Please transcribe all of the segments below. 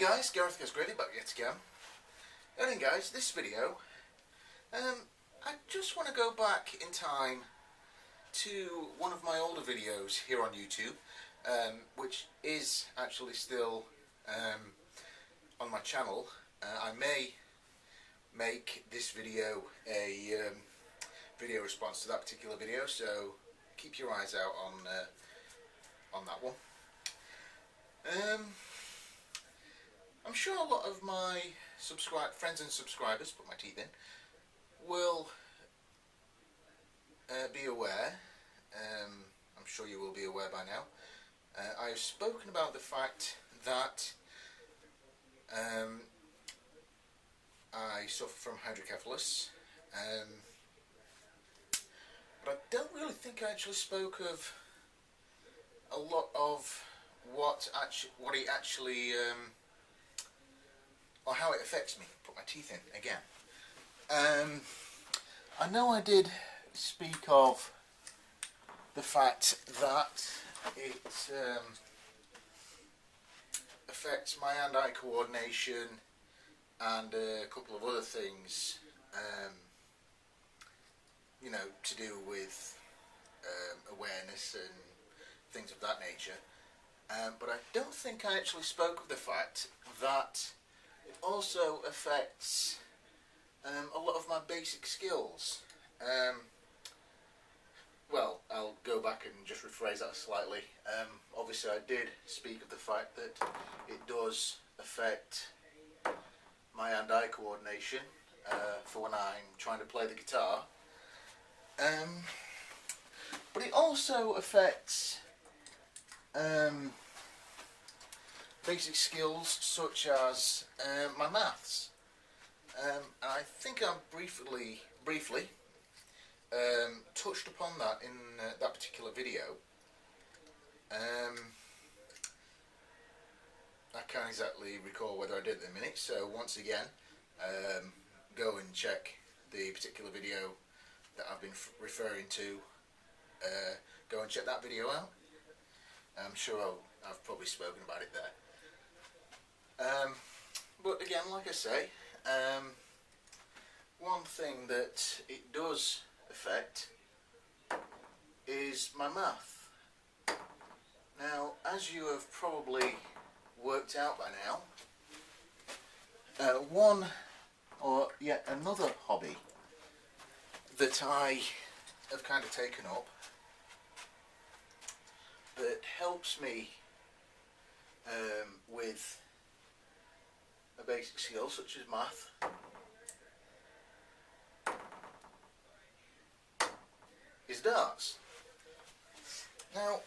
guys, GarethGazzGravey back yet again. And then guys, this video, I just want to go back in time to one of my older videos here on YouTube, which is actually still on my channel. I may make this video a video response to that particular video, so keep your eyes out on that one. I'm sure a lot of my friends and subscribers, put my teeth in, will be aware. I'm sure you will be aware by now. I have spoken about the fact that I suffer from hydrocephalus, but I don't really think I actually spoke of a lot of what it actually or how it affects me. Put my teeth in again. I know I did speak of the fact that it affects my hand-eye coordination and a couple of other things, you know, to do with awareness and things of that nature. But I don't think I actually spoke of the fact that it also affects a lot of my basic skills. Well, I'll go back and just rephrase that slightly. Obviously I did speak of the fact that it does affect my hand-eye coordination for when I'm trying to play the guitar. But it also affects basic skills such as my maths. I think I briefly touched upon that in that particular video. I can't exactly recall whether I did at the minute, so once again, go and check the particular video that I've been referring to. Go and check that video out. I'm sure I've probably spoken about it there. But again, like I say, one thing that it does affect is my math. Now, as you have probably worked out by now, one or yet another hobby that I have kind of taken up that helps me with a basic skill such as math is darts. Now,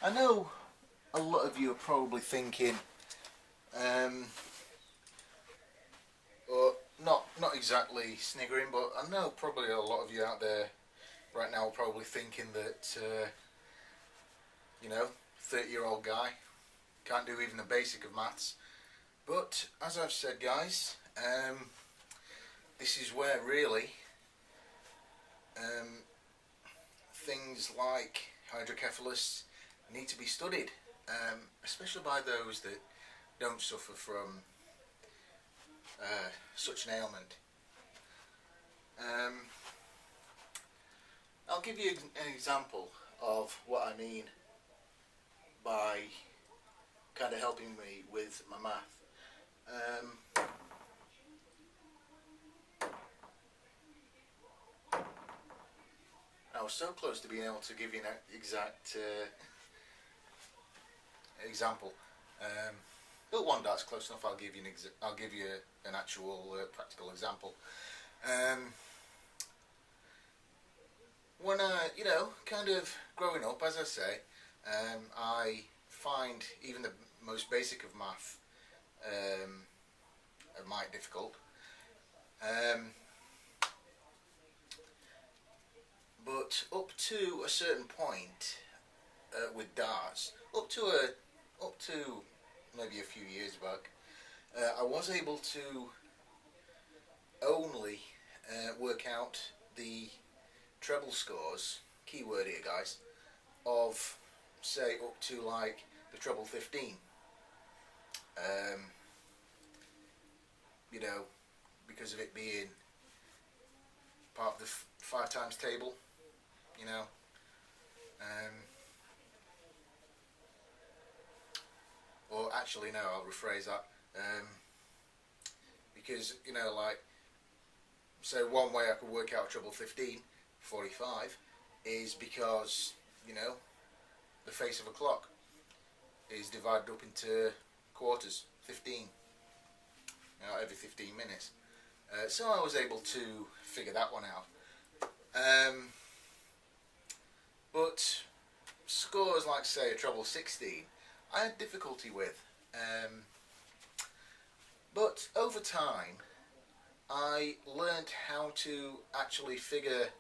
I know a lot of you are probably thinking, or not exactly sniggering, but I know probably a lot of you out there right now are probably thinking that, you know, 30-year-old guy can't do even the basic of maths. But as I've said, guys, this is where really things like hydrocephalus need to be studied, especially by those that don't suffer from such an ailment. I'll give you an example of what I mean by kind of helping me with my math. I was so close to being able to give you an exact example, but one that's close enough. I'll give you an actual practical example. When you know, kind of growing up, as I say, I find even the most basic of math might difficult. But up to a certain point with darts, up to maybe a few years back, I was able to only work out the treble scores, keyword here guys, of say up to like the treble 15. You know, because of it being part of the 5 times table, you know. Or actually, no, I'll rephrase that. Because, you know, like, so one way I could work out treble 15, 45, is because, you know, the face of a clock is divided up into quarters, 15, you know, every 15 minutes. So I was able to figure that one out. But scores like, say, a treble 16, I had difficulty with. But over time, I learned how to actually figure,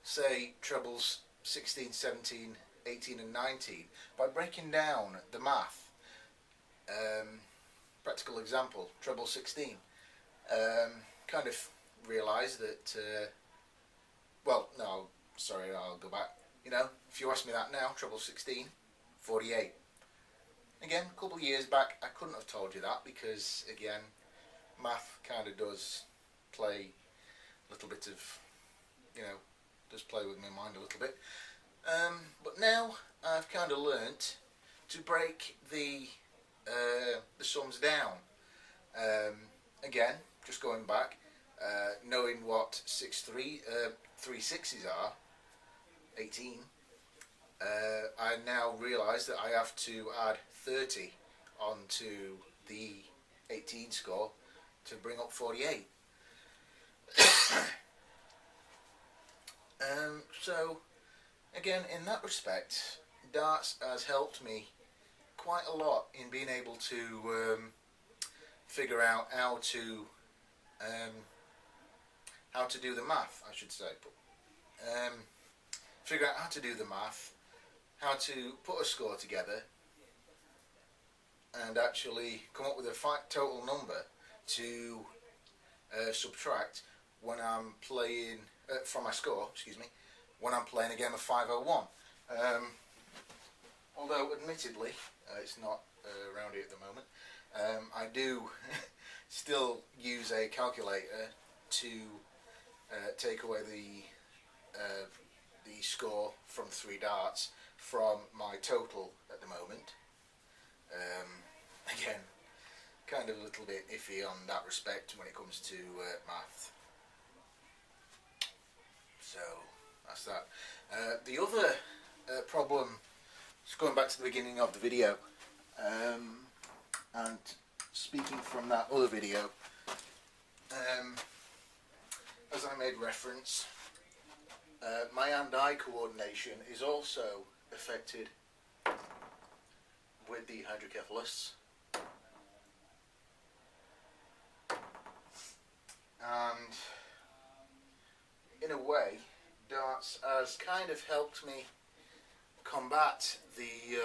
say, trebles 16, 17, 18 and 19 by breaking down the math. Practical example, treble 16. Kind of realised that, well, no, sorry, I'll go back. You know, if you ask me that now, treble 16, 48. Again, a couple of years back, I couldn't have told you that because, again, math kind of does play a little bit of, you know, does play with my mind a little bit. But now I've kind of learnt to break the sums down. Again, just going back, knowing what 3 sixes are, 18, I now realise that I have to add 30 onto the 18 score to bring up 48. So again, in that respect, darts has helped me quite a lot in being able to figure out how to do the math, I should say. Figure out how to do the math, how to put a score together, and actually come up with a total number to subtract when I'm playing from my score, excuse me, when I'm playing a game of 501. Although admittedly it's not around here at the moment, I do still use a calculator to take away the score from 3 darts from my total at the moment. Again, kind of a little bit iffy on that respect when it comes to math. So that's that. The other problem, just going back to the beginning of the video, and speaking from that other video, as I made reference, my hand-eye coordination is also affected with the hydrocephalus, and in a way darts has kind of helped me combat the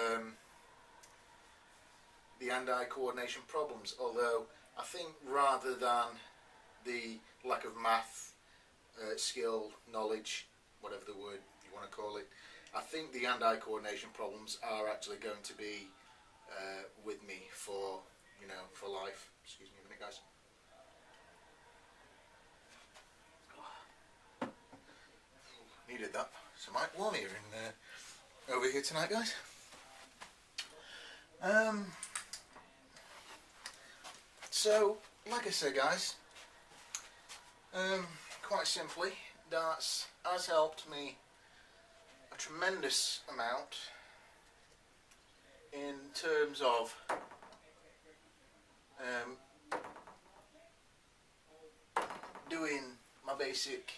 hand-eye coordination problems, although I think rather than the lack of math skill, knowledge, whatever the word you want to call it, I think the hand-eye coordination problems are actually going to be with me for, you know, for life. Excuse me a minute, guys. Needed that. It's a mite warm here over here tonight, guys. So, like I said, guys, quite simply, darts has helped me a tremendous amount in terms of doing my basic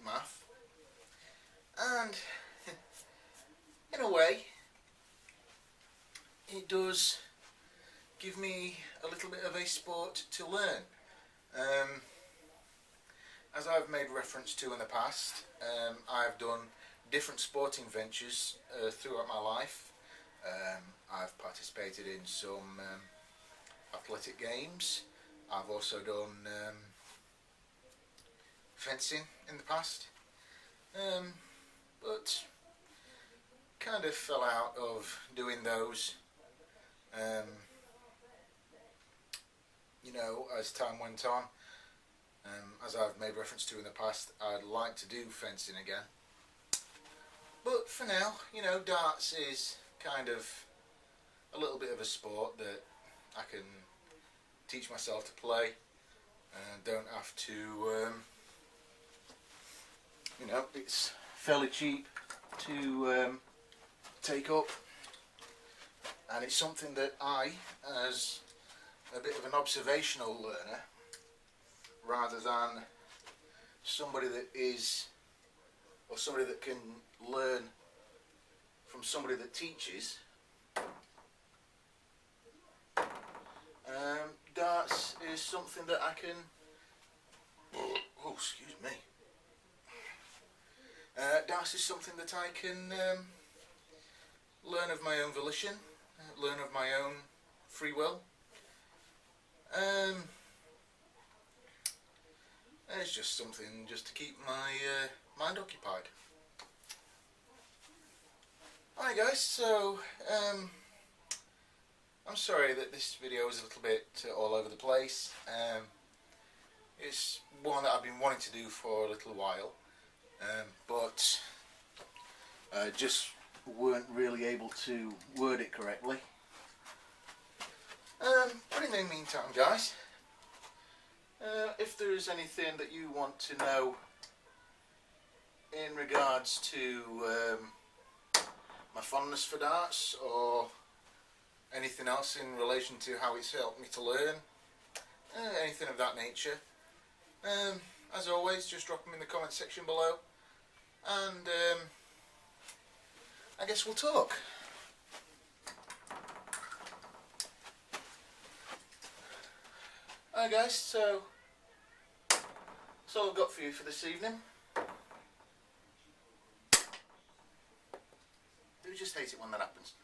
math, and in a way it does give me a little bit of a sport to learn. As I've made reference to in the past, I've done different sporting ventures throughout my life. I've participated in some athletic games. I've also done fencing in the past. But kind of fell out of doing those. You know, as time went on, as I've made reference to in the past, I'd like to do fencing again. But for now, you know, darts is kind of a little bit of a sport that I can teach myself to play and don't have to, you know, it's fairly cheap to take up, and it's something that I, as a bit of an observational learner, rather than somebody that is, or somebody that can learn from somebody that teaches, darts is something that I can, oh excuse me, darts is something that I can learn of my own volition, learn of my own free will. It's just something just to keep my mind occupied. Alright guys, so I'm sorry that this video is a little bit all over the place. It's one that I've been wanting to do for a little while, but just weren't really able to word it correctly. But in the meantime guys, if there is anything that you want to know in regards to my fondness for darts, or anything else in relation to how it's helped me to learn, anything of that nature, as always, just drop them in the comment section below, and I guess we'll talk. Alright guys, so that's all I've got for you for this evening. Do just hate it when that happens.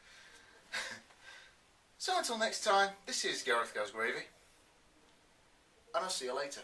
So until next time, this is GarethGazzGravey, and I'll see you later.